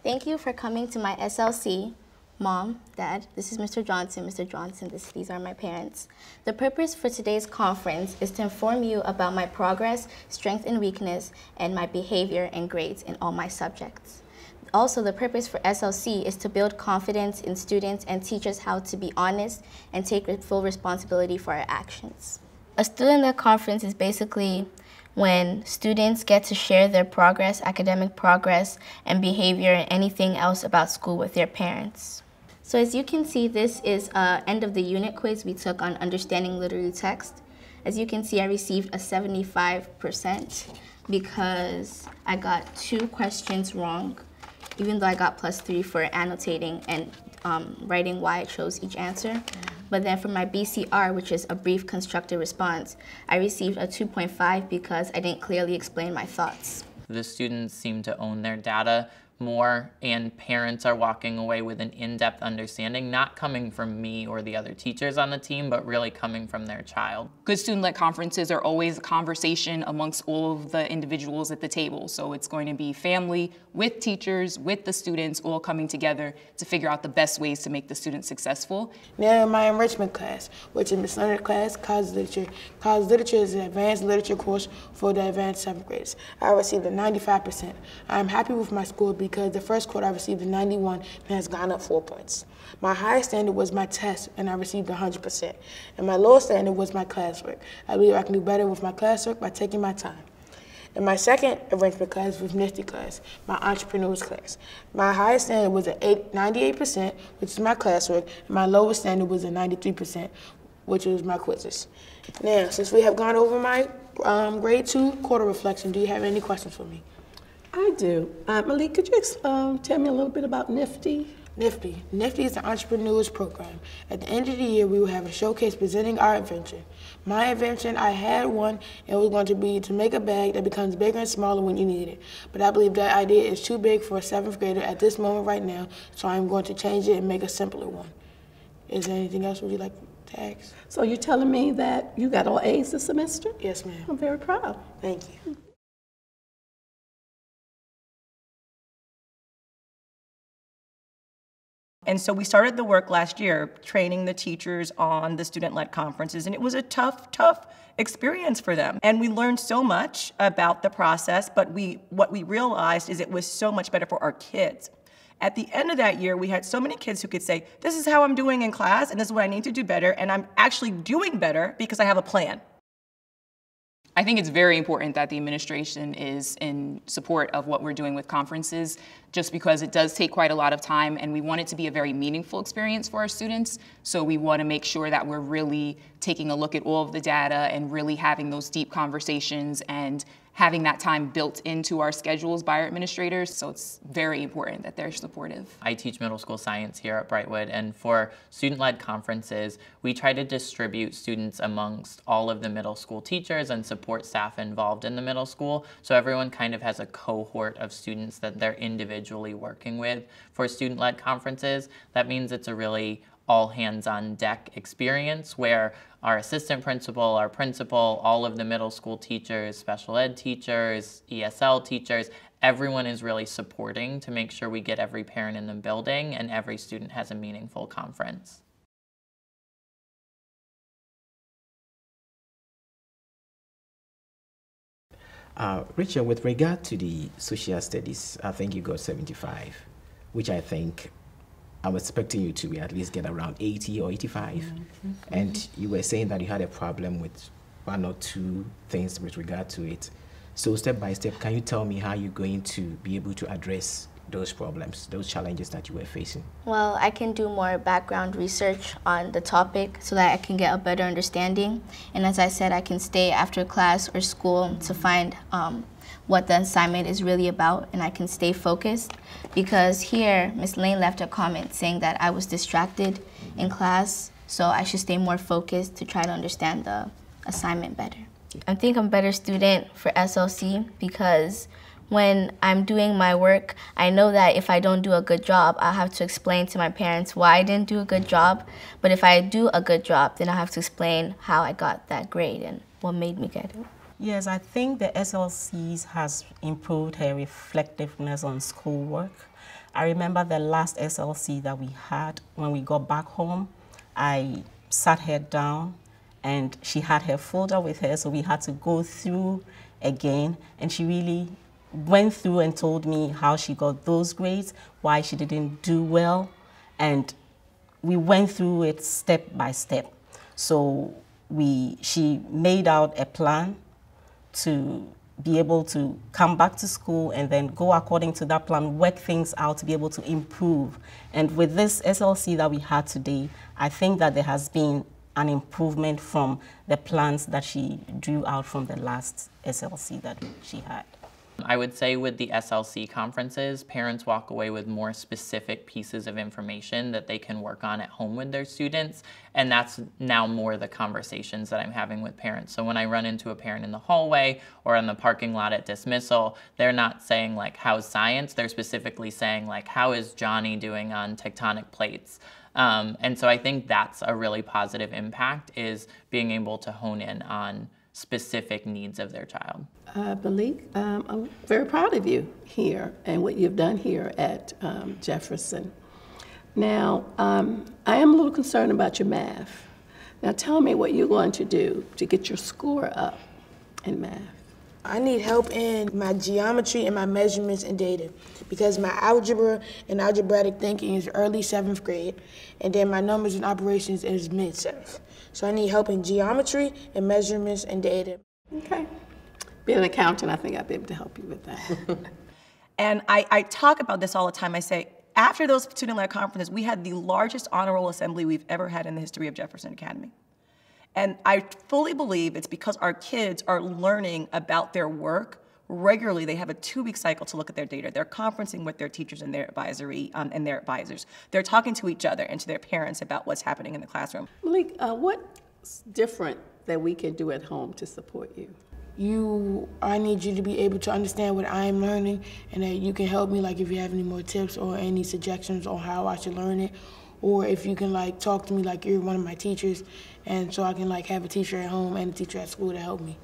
Thank you for coming to my SLC. Mom, Dad, this is Mr. Johnson. Mr. Johnson, these are my parents. The purpose for today's conference is to inform you about my progress, strength and weakness, and my behavior and grades in all my subjects. Also, the purpose for SLC is to build confidence in students and teach us how to be honest and take full responsibility for our actions. A student-led conference is basically when students get to share their progress, academic progress, and behavior and anything else about school with their parents. So as you can see, this is end of the unit quiz we took on understanding literary text. As you can see, I received a 75% because I got 2 questions wrong, even though I got +3 for annotating and writing why I chose each answer. But then for my BCR, which is a brief constructed response, I received a 2.5 because I didn't clearly explain my thoughts. The students seem to own their data more, and parents are walking away with an in-depth understanding, not coming from me or the other teachers on the team, but really coming from their child. Good student-led conferences are always a conversation amongst all of the individuals at the table. So it's going to be family with teachers, with the students, all coming together to figure out the best ways to make the students successful. Now in my enrichment class, which is Miss Leonard class, college literature. College literature is an advanced literature course for the advanced 7th graders. I received a 95%. I'm happy with my score because the first quarter I received a 91 and has gone up 4 points. My highest standard was my test and I received 100%. And my lowest standard was my classwork. I believe I can do better with my classwork by taking my time. In my second arrangement class was Nifty class, my entrepreneurs class. My highest standard was a 98%, which is my classwork, and my lowest standard was a 93%, which was my quizzes. Now, since we have gone over my grade 2 quarter reflection, do you have any questions for me? I do. Malique, could you tell me a little bit about Nifty? Nifty is the entrepreneurs program. At the end of the year, we will have a showcase presenting our invention. My invention, I had one, and it was going to be to make a bag that becomes bigger and smaller when you need it. But I believe that idea is too big for a 7th grader at this moment right now, so I'm going to change it and make a simpler one. Is there anything else would you like to ask? So you're telling me that you got all A's this semester? Yes, ma'am. I'm very proud. Thank you. And so we started the work last year, training the teachers on the student-led conferences, and it was a tough experience for them. And we learned so much about the process, but what we realized is it was so much better for our kids. At the end of that year, we had so many kids who could say, this is how I'm doing in class, and this is what I need to do better, and I'm actually doing better because I have a plan. I think it's very important that the administration is in support of what we're doing with conferences, just because it does take quite a lot of time and we want it to be a very meaningful experience for our students. So we want to make sure that we're really taking a look at all of the data and really having those deep conversations and having that time built into our schedules by our administrators. So it's very important that they're supportive. I teach middle school science here at Brightwood, and for student-led conferences, we try to distribute students amongst all of the middle school teachers and support staff involved in the middle school, so everyone kind of has a cohort of students that they're individually working with. For student-led conferences, that means it's a really all hands on deck experience where our assistant principal, our principal, all of the middle school teachers, special ed teachers, ESL teachers, everyone is really supporting to make sure we get every parent in the building and every student has a meaningful conference. Richard, with regard to the social studies, I think you got 75, which I think I'm expecting you to at least get around 80 or 85. Mm-hmm. And you were saying that you had a problem with 1 or 2 things with regard to it. So step by step, can you tell me how you're going to be able to address those problems, those challenges that you were facing? Well, I can do more background research on the topic so that I can get a better understanding. And as I said, I can stay after class or school to find what the assignment is really about, and I can stay focused, because here Miss Elaine left a comment saying that I was distracted in class, so I should stay more focused to try to understand the assignment better. I think I'm a better student for SLC because when I'm doing my work, I know that if I don't do a good job, I'll have to explain to my parents why I didn't do a good job. But if I do a good job, then I have to explain how I got that grade and what made me get it. Yes, I think the SLCs has improved her reflectiveness on schoolwork. I remember the last SLC that we had when we got back home. I sat her down and she had her folder with her, so we had to go through again, and she really went through and told me how she got those grades, why she didn't do well, and we went through it step by step. So she made out a plan to be able to come back to school and then go according to that plan, work things out to be able to improve. And with this SLC that we had today, I think that there has been an improvement from the plans that she drew out from the last SLC that she had. I would say with the SLC conferences, parents walk away with more specific pieces of information that they can work on at home with their students, and that's now more the conversations that I'm having with parents. So when I run into a parent in the hallway or in the parking lot at dismissal, they're not saying like, how's science? They're specifically saying like, how is Johnny doing on tectonic plates? And so I think that's a really positive impact, is being able to hone in on specific needs of their child. Malique, I'm very proud of you here and what you've done here at Jefferson. Now, I am a little concerned about your math. Now tell me what you're going to do to get your score up in math. I need help in my geometry and my measurements and data, because my algebra and algebraic thinking is early 7th grade, and then my numbers and operations is mid-7th. So I need help in geometry and measurements and data. Okay. Being an accountant, I think I'd be able to help you with that. And I talk about this all the time. I say, after those student-led conferences, we had the largest honor roll assembly we've ever had in the history of Jefferson Academy. And I fully believe it's because our kids are learning about their work regularly. They have a 2-week cycle to look at their data. They're conferencing with their teachers and their advisory and their advisors. They're talking to each other and to their parents about what's happening in the classroom. Malique, what's different that we can do at home to support you? I need you to be able to understand what I am learning, and that you can help me, like if you have any more tips or any suggestions on how I should learn it, or if you can like talk to me like you're one of my teachers, and so I can like have a teacher at home and a teacher at school to help me.